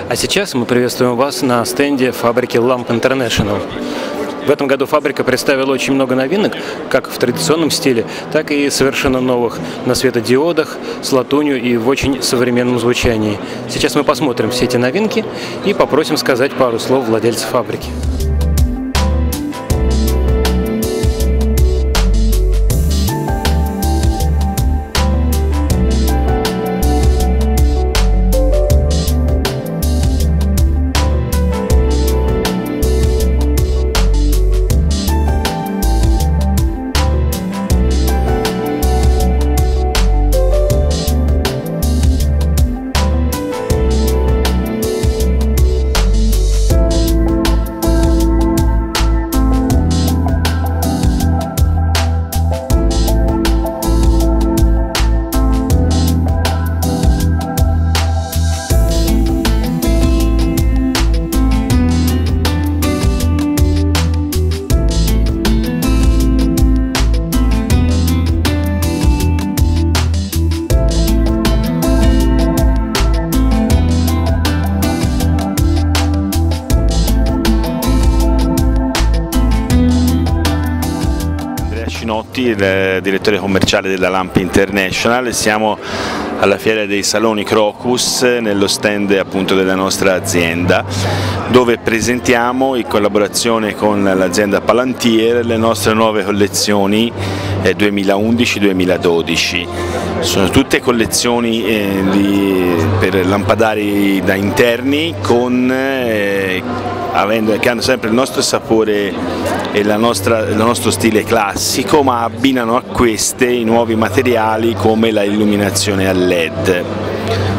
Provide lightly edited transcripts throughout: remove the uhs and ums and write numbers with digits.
А сейчас мы приветствуем вас на стенде фабрики Lamp International. В этом году фабрика представила очень много новинок, как в традиционном стиле, так и совершенно новых, на светодиодах, с латунью и в очень современном звучании. Сейчас мы посмотрим все эти новинки и попросим сказать пару слов владельца фабрики. Il direttore commerciale della Lamp International. Siamo alla fiera dei saloni Crocus, nello stand appunto della nostra azienda, dove presentiamo in collaborazione con l'azienda Palantir le nostre nuove collezioni 2011-2012. Sono tutte collezioni per lampadari da interni che hanno sempre il nostro sapore e il nostro stile classico, ma abbinano a queste i nuovi materiali come la illuminazione a LED.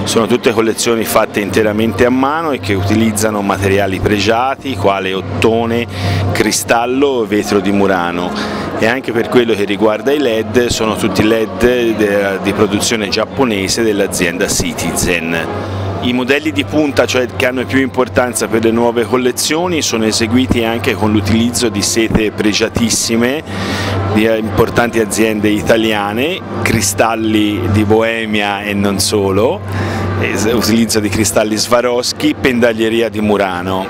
Sono tutte collezioni fatte interamente a mano e che utilizzano materiali pregiati quale ottone, cristallo e vetro di Murano. E anche per quello che riguarda i LED, sono tutti LED di produzione giapponese dell'azienda Citizen. I modelli di punta, cioè che hanno più importanza per le nuove collezioni, sono eseguiti anche con l'utilizzo di sete pregiatissime di importanti aziende italiane, cristalli di Boemia e non solo, utilizzo di cristalli Swarovski, pendaglieria di Murano.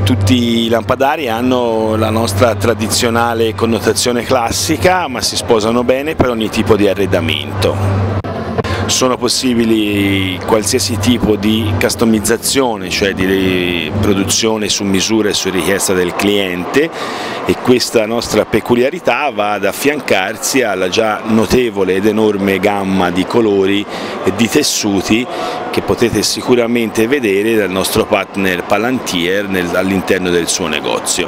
Tutti i lampadari hanno la nostra tradizionale connotazione classica, ma si sposano bene per ogni tipo di arredamento. Sono possibili qualsiasi tipo di customizzazione, cioè di produzione su misura e su richiesta del cliente, e questa nostra peculiarità va ad affiancarsi alla già notevole ed enorme gamma di colori e di tessuti che potete sicuramente vedere dal nostro partner Palantir all'interno del suo negozio.